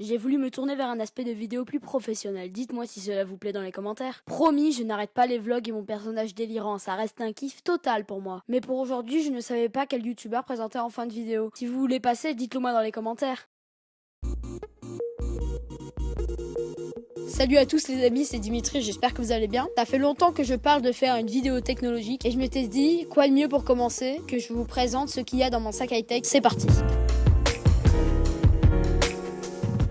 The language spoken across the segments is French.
J'ai voulu me tourner vers un aspect de vidéo plus professionnel. Dites-moi si cela vous plaît dans les commentaires. Promis, je n'arrête pas les vlogs et mon personnage délirant, ça reste un kiff total pour moi. Mais pour aujourd'hui, je ne savais pas quel youtubeur présentait en fin de vidéo. Si vous voulez passer, dites-le moi dans les commentaires. Salut à tous les amis, c'est Dimitri, j'espère que vous allez bien. Ça fait longtemps que je parle de faire une vidéo technologique et je m'étais dit, quoi de mieux pour commencer que je vous présente ce qu'il y a dans mon sac high-tech. C'est parti.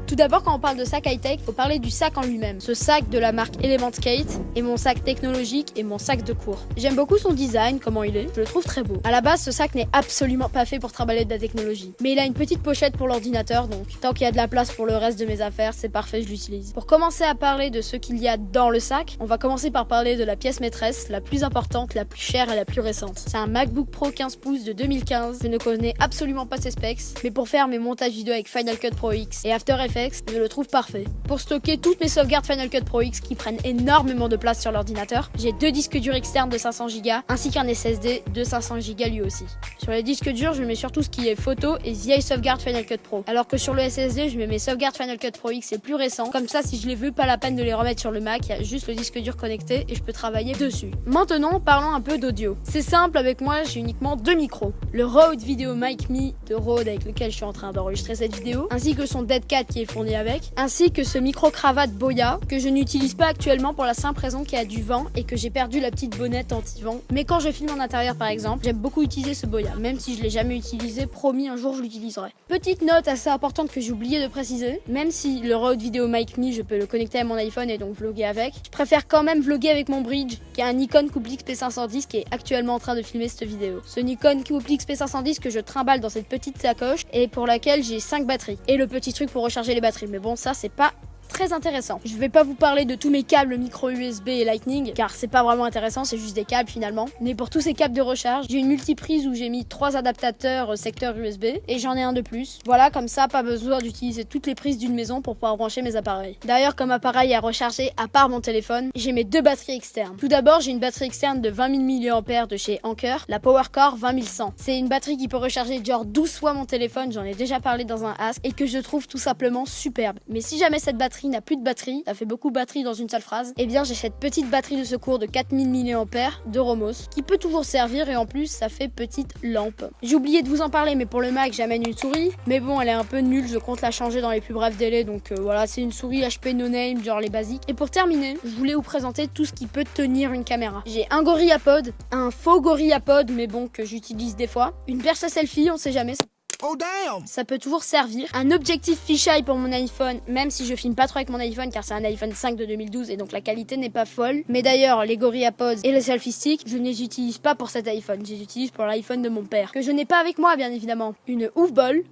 Tout d'abord, quand on parle de sac high-tech, il faut parler du sac en lui-même. Ce sac de la marque Element Skate est mon sac technologique et mon sac de cours. J'aime beaucoup son design, comment il est, je le trouve très beau. À la base, ce sac n'est absolument pas fait pour trimballer de la technologie. Mais il a une petite pochette pour l'ordinateur, donc tant qu'il y a de la place pour le reste de mes affaires, c'est parfait, je l'utilise. Pour commencer à parler de ce qu'il y a dans le sac, on va commencer par parler de la pièce maîtresse, la plus importante, la plus chère et la plus récente. C'est un MacBook Pro 15 pouces de 2015. Je ne connais absolument pas ses specs, mais pour faire mes montages vidéo avec Final Cut Pro X et After Effects, je le trouve parfait. Pour stocker toutes mes sauvegardes Final Cut Pro X qui prennent énormément de place sur l'ordinateur, j'ai deux disques durs externes de 500 Go ainsi qu'un SSD de 500 Go lui aussi. Sur les disques durs, je mets surtout ce qui est photo et vieilles sauvegardes Final Cut Pro. Alors que sur le SSD, je mets mes sauvegardes Final Cut Pro X et plus récents. Comme ça, si je les veux, pas la peine de les remettre sur le Mac, il y a juste le disque dur connecté et je peux travailler dessus. Maintenant, parlons un peu d'audio. C'est simple, avec moi, j'ai uniquement deux micros. Le Rode Video Mic Me de Rode avec lequel je suis en train d'enregistrer cette vidéo, ainsi que son Dead Cat qui est fourni avec, ainsi que ce micro-cravate Boya que je n'utilise pas actuellement pour la simple raison qu'il y a du vent et que j'ai perdu la petite bonnette anti-vent. Mais quand je filme en intérieur par exemple, j'aime beaucoup utiliser ce Boya, même si je l'ai jamais utilisé, promis un jour je l'utiliserai. Petite note assez importante que j'ai oublié de préciser, même si le Rode Video Mic Me je peux le connecter à mon iPhone et donc vlogger avec, je préfère quand même vlogger avec mon bridge qui est un Nikon Couplix P510 qui est actuellement en train de filmer cette vidéo. Ce Nikon Couplix P510 que je trimballe dans cette petite sacoche et pour laquelle j'ai 5 batteries et le petit truc pour recharger les batteries. Mais bon, ça c'est pas très intéressant. Je vais pas vous parler de tous mes câbles micro USB et Lightning car c'est pas vraiment intéressant, c'est juste des câbles finalement. Mais pour tous ces câbles de recharge, j'ai une multiprise où j'ai mis 3 adaptateurs secteur USB et j'en ai un de plus. Voilà, comme ça pas besoin d'utiliser toutes les prises d'une maison pour pouvoir brancher mes appareils. D'ailleurs, comme appareil à recharger à part mon téléphone, j'ai mes deux batteries externes. Tout d'abord, j'ai une batterie externe de 20 000 mAh de chez Anker, la PowerCore 20100. C'est une batterie qui peut recharger genre 12 fois mon téléphone, j'en ai déjà parlé dans un Ask et que je trouve tout simplement superbe. Mais si jamais cette batterie n'a plus de batterie, ça fait beaucoup de batterie dans une seule phrase, et bien j'ai cette petite batterie de secours de 4000 mAh de Romos qui peut toujours servir et en plus ça fait petite lampe. J'ai oublié de vous en parler, mais pour le Mac j'amène une souris, mais bon elle est un peu nulle, je compte la changer dans les plus brefs délais, donc voilà, c'est une souris HP no name, genre les basiques. Et pour terminer, je voulais vous présenter tout ce qui peut tenir une caméra. J'ai un GorillaPod, un faux GorillaPod mais bon que j'utilise des fois, une perche à selfie, on sait jamais. Oh damn! Ça peut toujours servir. Un objectif fisheye pour mon iPhone, même si je filme pas trop avec mon iPhone car c'est un iPhone 5 de 2012 et donc la qualité n'est pas folle. Mais d'ailleurs, les GorillaPods et les selfie sticks, je ne les utilise pas pour cet iPhone, je les utilise pour l'iPhone de mon père, que je n'ai pas avec moi bien évidemment. Une oufball.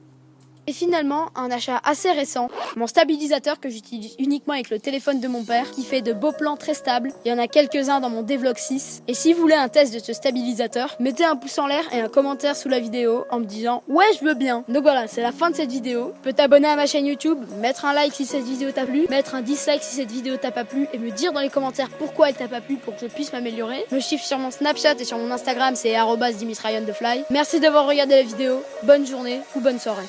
Et finalement, un achat assez récent, mon stabilisateur que j'utilise uniquement avec le téléphone de mon père, qui fait de beaux plans très stables. Il y en a quelques-uns dans mon Devlog 6. Et si vous voulez un test de ce stabilisateur, mettez un pouce en l'air et un commentaire sous la vidéo en me disant « Ouais, je veux bien ». Donc voilà, c'est la fin de cette vidéo. Tu peux t'abonner à ma chaîne YouTube, mettre un like si cette vidéo t'a plu, mettre un dislike si cette vidéo t'a pas plu et me dire dans les commentaires pourquoi elle t'a pas plu pour que je puisse m'améliorer. Me chiffre sur mon Snapchat et sur mon Instagram, c'est @dimitrionthefly. Merci d'avoir regardé la vidéo. Bonne journée ou bonne soirée.